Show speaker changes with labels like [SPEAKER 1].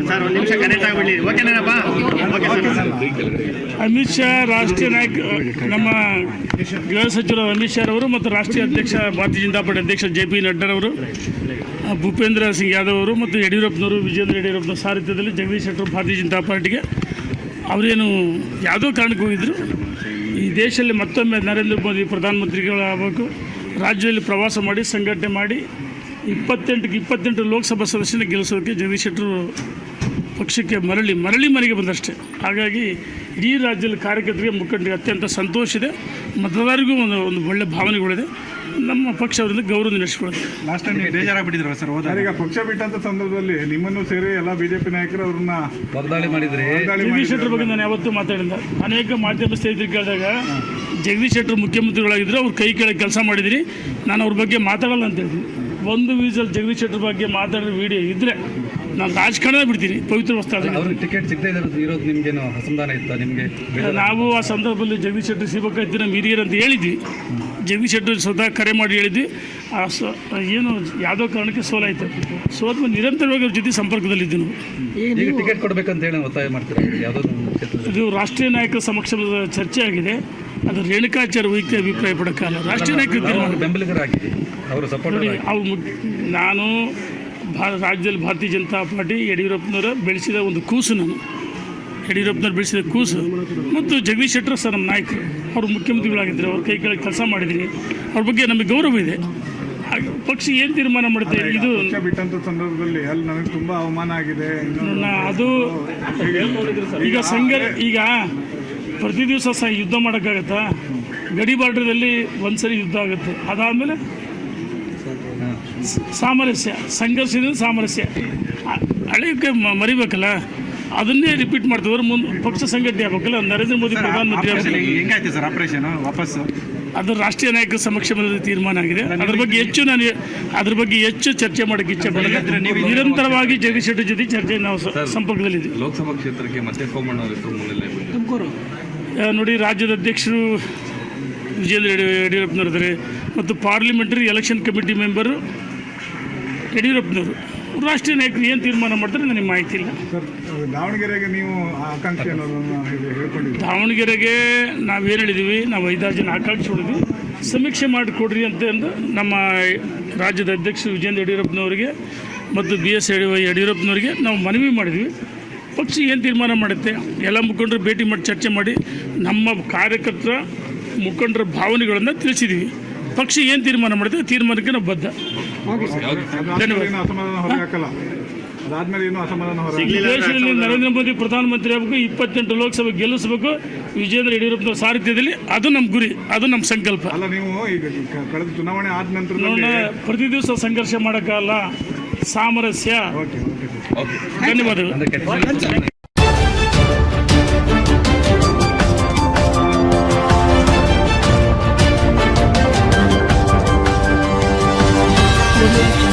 [SPEAKER 1] Sir ಒಂದು ನಿಮಿಷ connect ಆಗಿಬಿಡಲಿ. ಓಕೆನೇನಪ್ಪ? Okay sir.
[SPEAKER 2] ಅಮಿತ್ ಶಾ ರಾಷ್ಟ್ರೀಯ ನಾಯಕ, ನಮ್ಮ ಗೃಹ ಸಚಿವರು ಅಮಿತ್ ಶಾ ಅವರು ಮತ್ತು ರಾಷ್ಟ್ರೀಯ ಅಧ್ಯಕ್ಷ ಭಾರತೀಯ ಜನತಾ ಪಾರ್ಟಿ ಅಧ್ಯಕ್ಷ JP ನಡ್ಡಾರವರು, ಭೂಪೇಂದ್ರ ಸಿಂಗ್ ಯಾದವ್ ಅವರು ಮತ್ತು ಯಡಿಯೂರಪ್ಪನವರು, ವಿಜೇಂದ್ರ ಯಡಿಯೂರಪ್ಪನ ಸಾರಥ್ಯದಲ್ಲಿ ಜಗದೀಶ್ ಶೆಟ್ಟರು ಭಾರತೀಯ ಜನತಾ ಪಾರ್ಟಿಗೆ ಅವರೇನು ಯಾವುದೋ ಕಾರಣಕ್ಕೆ ಹೋಗಿದ್ದರು. ಈ ದೇಶದಲ್ಲಿ ಮತ್ತೊಮ್ಮೆ ನರೇಂದ್ರ ಮೋದಿ ಪ್ರಧಾನಮಂತ್ರಿಗಳಾಗಬೇಕು, ರಾಜ್ಯದಲ್ಲಿ ಪ್ರವಾಸ ಮಾಡಿ ಸಂಘಟನೆ ಮಾಡಿ 28 ಲೋಕಸಭಾ ಸದಸ್ಯನ ಗೆಲ್ಲಿಸೋದಕ್ಕೆ ಜಗದೀಶ್ ಶೆಟ್ಟರು ಪಕ್ಷಕ್ಕೆ ಮರಳಿ ಮನೆಗೆ ಬಂದಷ್ಟೇ. ಹಾಗಾಗಿ ಇಡೀ ರಾಜ್ಯದಲ್ಲಿ ಕಾರ್ಯಕರ್ತರಿಗೆ, ಮುಖಂಡರಿಗೆ ಅತ್ಯಂತ ಸಂತೋಷ ಇದೆ. ಮತದಾರರಿಗೂ ಒಂದು ಒಳ್ಳೆಯ ಭಾವನೆಗಳಿದೆ. ನಮ್ಮ ಪಕ್ಷ ಅವರಿಂದ ಗೌರವ ನಡೆಸಿಕೊಳ್ಳುತ್ತೆ.
[SPEAKER 3] ಲಾಸ್ಟ್ ಟೈಮ್ ಬೇಜಾರಾಗ್ಬಿಟ್ಟಿದ್ರು ಸರ್ ಹೋದಾಗ. ಈಗ ಪಕ್ಷ ಬಿಟ್ಟಂತ ಸಂದರ್ಭದಲ್ಲಿ ನಿಮ್ಮನ್ನು ಸೇರಿ ಎಲ್ಲ BJP ನಾಯಕರು ಅವ್ರನ್ನ ವಾಗ್ದಾಳಿ ಮಾಡಿದ್ರೆ.
[SPEAKER 2] ಜಗದೀಶ್ ಶೆಟ್ಟರ್ ಬಗ್ಗೆ ನಾನು ಯಾವತ್ತೂ ಮಾತಾಡಿಲ್ಲ. ಅನೇಕ ಮಾಧ್ಯಮ ಸ್ನೇಹಿತರಿಗೆ ಕೇಳಿದಾಗ ಜಗದೀಶ್ ಶೆಟ್ಟರು ಮುಖ್ಯಮಂತ್ರಿಗಳಾಗಿದ್ದರು, ಅವ್ರು ಕೈ ಕೆಳಗೆ ಕೆಲಸ ಮಾಡಿದಿರಿ, ನಾನು ಅವ್ರ ಬಗ್ಗೆ ಮಾತಾಡಲ್ಲ ಅಂತ ಹೇಳ್ತೀನಿ. ಒಂದು ವೀಸಲ್ಲಿ ಜಗದೀಶ್ ಶೆಟ್ಟರ್ ಬಗ್ಗೆ ಮಾತಾಡೋ ವಿಡಿಯೋ ಇದ್ದರೆ ನಾನು ರಾಜಕಾರಣ ಬಿಡ್ತೀನಿ. ಪವಿತ್ರ ವಸ್ತು
[SPEAKER 3] ಅವ್ರಿಗೆ ಟಿಕೆಟ್ ಸಿಗದೆ ಇರೋದು ನಿಮಗೇನು ಅಸಮಾಧಾನ ಇತ್ತು? ನಿಮಗೆ
[SPEAKER 2] ನಾವು ಆ ಸಂದರ್ಭದಲ್ಲಿ ಜಗದೀಶ್ ಶೆಟ್ಟರ್ ಸಿಗಬೇಕಾಯ್ತು ನಮ್ಮ ಹಿರಿಯರು ಅಂತ ಹೇಳಿದ್ವಿ. ಜಗದೀಶ್ ಶೆಟ್ಟರ್ ಸ್ವತಃ ಕರೆ ಮಾಡಿ ಹೇಳಿದ್ವಿ. ಏನು ಯಾವುದೋ ಕಾರಣಕ್ಕೆ ಸೋಲಾಯಿತು. ಸೋತ ನಿರಂತರವಾಗಿ ಅವ್ರ ಜೊತೆ ಸಂಪರ್ಕದಲ್ಲಿದ್ದು ನಾವು.
[SPEAKER 3] ಈಗ ಟಿಕೆಟ್ ಕೊಡಬೇಕಂತ ಹೇಳಿ ಒತ್ತಾಯ ಮಾಡ್ತೀರಾ? ಯಾವುದೋ
[SPEAKER 2] ಇದು ರಾಷ್ಟ್ರೀಯ ನಾಯಕರ ಸಮಕ್ಷಮದ ಚರ್ಚೆ ಆಗಿದೆ. ಅದು ರೇಣುಕಾಚಾರ್ಯ ವೈಯಕ್ತಿಕ ಅಭಿಪ್ರಾಯ ಪಡೋಕ್ಕಲ್ಲ, ರಾಷ್ಟ್ರೀಯ ನಾಯಕರು
[SPEAKER 3] ಬೆಂಬಲಿಗರಾಗಿ ಅವರು ಸಪೋರ್ಟ್
[SPEAKER 2] ನೋಡಿ. ನಾನು ರಾಜ್ಯದಲ್ಲಿ ಭಾರತೀಯ ಜನತಾ ಪಾರ್ಟಿ ಯಡಿಯೂರಪ್ಪನವರ ಬೆಳೆಸಿದ ಒಂದು ಕೂಸು. ನಾನು ಯಡಿಯೂರಪ್ಪನವ್ರು ಬೆಳೆಸಿದ ಕೂಸು ಮತ್ತು ಜಗದೀಶ್ ಶೆಟ್ಟರ್ ಸರ್ ನಮ್ಮ ನಾಯಕರು, ಅವರು ಮುಖ್ಯಮಂತ್ರಿಗಳಾಗಿದ್ದರು, ಅವ್ರ ಕೈ ಕೆಳಗೆ ಕೆಲಸ ಮಾಡಿದ್ದೀನಿ. ಅವ್ರ ಬಗ್ಗೆ ನಮಗೆ ಗೌರವ ಇದೆ. ಪಕ್ಷ ಏನು ತೀರ್ಮಾನ ಮಾಡುತ್ತೆ ಇದು
[SPEAKER 3] ಬಿಟ್ಟಂತ ಸಂದರ್ಭದಲ್ಲಿ ಅಲ್ಲಿ ನನಗೆ ತುಂಬ ಅವಮಾನ ಆಗಿದೆ.
[SPEAKER 2] ಅದು ಈಗ ಪ್ರತಿ ದಿವಸ ಯುದ್ಧ ಮಾಡೋಕ್ಕಾಗತ್ತಾ? ಗಡಿ ಬಾರ್ಡ್ರದಲ್ಲಿ ಒಂದ್ಸರಿ ಯುದ್ಧ ಆಗುತ್ತೆ, ಅದಾದಮೇಲೆ ಸಾಮರಸ್ಯ, ಸಂಘರ್ಷದಿಂದ ಸಾಮರಸ್ಯ. ಹಳೆಯಕ್ಕೆ ಮರಿಬೇಕಲ್ಲ, ಅದನ್ನೇ ರಿಪೀಟ್ ಮಾಡ್ತಿದ್ರು. ಪಕ್ಷ ಸಂಘಟನೆ ಆಗಬೇಕಲ್ಲ. ನರೇಂದ್ರ ಮೋದಿ ಪ್ರಧಾನಮಂತ್ರಿ
[SPEAKER 3] ಹೆಂಗಾಯ್ತು ಸರ್ ಆಪರೇಷನ್ ವಾಪಸ್ಸು?
[SPEAKER 2] ಅದು ರಾಷ್ಟ್ರೀಯ ನಾಯಕರ ಸಮಕ್ಷಮದಲ್ಲಿ ತೀರ್ಮಾನ ಆಗಿದೆ. ಅದ್ರ ಬಗ್ಗೆ ಹೆಚ್ಚು ಚರ್ಚೆ ಮಾಡೋಕ್ಕೆ ಇಚ್ಛೆ ಪಡಲ್ಲ. ನಿರಂತರವಾಗಿ ಜಗದೀಶ್ ಶೆಟ್ಟರ್ ಜೊತೆ ಚರ್ಚೆ ನಾವು ಸಂಪರ್ಕದಲ್ಲಿದ್ದೀವಿ.
[SPEAKER 3] ಲೋಕಸಭಾ ಕ್ಷೇತ್ರಕ್ಕೆ ಮತ್ತೆ
[SPEAKER 2] ತುಮಕೂರು ನೋಡಿ, ರಾಜ್ಯದ ಅಧ್ಯಕ್ಷರು ವಿಜೇಂದ್ರ ಯಡಿಯೂರಪ್ಪನವರಿದ್ದಾರೆ ಮತ್ತು ಪಾರ್ಲಿಮೆಂಟರಿ ಎಲೆಕ್ಷನ್ ಕಮಿಟಿ ಮೆಂಬರು ಯಡಿಯೂರಪ್ಪನವರು. ರಾಷ್ಟ್ರೀಯ ನಾಯಕರು ಏನು ತೀರ್ಮಾನ ಮಾಡ್ತಾರೆ ನನಗೆ ಮಾಹಿತಿ ಇಲ್ಲ.
[SPEAKER 3] ದಾವಣಗೆರೆಗೆ ನೀವು ಆಕಾಂಕ್ಷಿ ಅನ್ನೋದನ್ನು ಹೇಳ್ಕೊಂಡಿದ್ದೀವಿ.
[SPEAKER 2] ದಾವಣಗೆರೆಗೆ ನಾವೇನು ಹೇಳಿದ್ದೀವಿ, ನಾವು 5-6 ಜನ ಆಕಾಂಕ್ಷಿ ಹೊಡೆದ್ವಿ. ಸಮೀಕ್ಷೆ ಮಾಡಿಕೊಡ್ರಿ ಅಂತಂದು ನಮ್ಮ ರಾಜ್ಯದ ಅಧ್ಯಕ್ಷರು ವಿಜೇಂದ್ರ ಯಡಿಯೂರಪ್ಪನವರಿಗೆ ಮತ್ತು BS ಯಡಿಯೂರಪ್ಪನವರಿಗೆ ನಾವು ಮನವಿ ಮಾಡಿದ್ವಿ. ಪಕ್ಷ ಏನು ತೀರ್ಮಾನ ಮಾಡುತ್ತೆ, ಎಲ್ಲ ಮುಖಂಡರು ಭೇಟಿ ಮಾಡಿ ಚರ್ಚೆ ಮಾಡಿ ನಮ್ಮ ಕಾರ್ಯಕರ್ತರ ಮುಖಂಡರ ಭಾವನೆಗಳನ್ನು ತಿಳಿಸಿದ್ದೀವಿ. ಪಕ್ಷ ಏನು ತೀರ್ಮಾನ ಮಾಡುತ್ತೆ ತೀರ್ಮಾನಕ್ಕೆ ನಾವು ಬದ್ಧ. ದೇಶದಲ್ಲಿ ನರೇಂದ್ರ ಮೋದಿ ಪ್ರಧಾನಮಂತ್ರಿ ಆಗಬೇಕು, 28 ಲೋಕಸಭೆ ಗೆಲ್ಲಿಸಬೇಕು ವಿಜೇಂದ್ರ ಯಡಿಯೂರಪ್ಪನ ಸಾರಥ್ಯದಲ್ಲಿ. ಅದು ನಮ್ಮ ಗುರಿ, ಅದು ನಮ್ಮ ಸಂಕಲ್ಪ.
[SPEAKER 3] ನೀವು ಈಗ ಕಳೆದ ಚುನಾವಣೆ ಆದ ನಂತರ
[SPEAKER 2] ಪ್ರತಿ ದಿವಸ ಸಂಘರ್ಷ ಮಾಡೋಕ್ಕಲ್ಲ, ಸಾಮರಸ್ಯ. ಧನ್ಯವಾದಗಳು.
[SPEAKER 4] Thank you.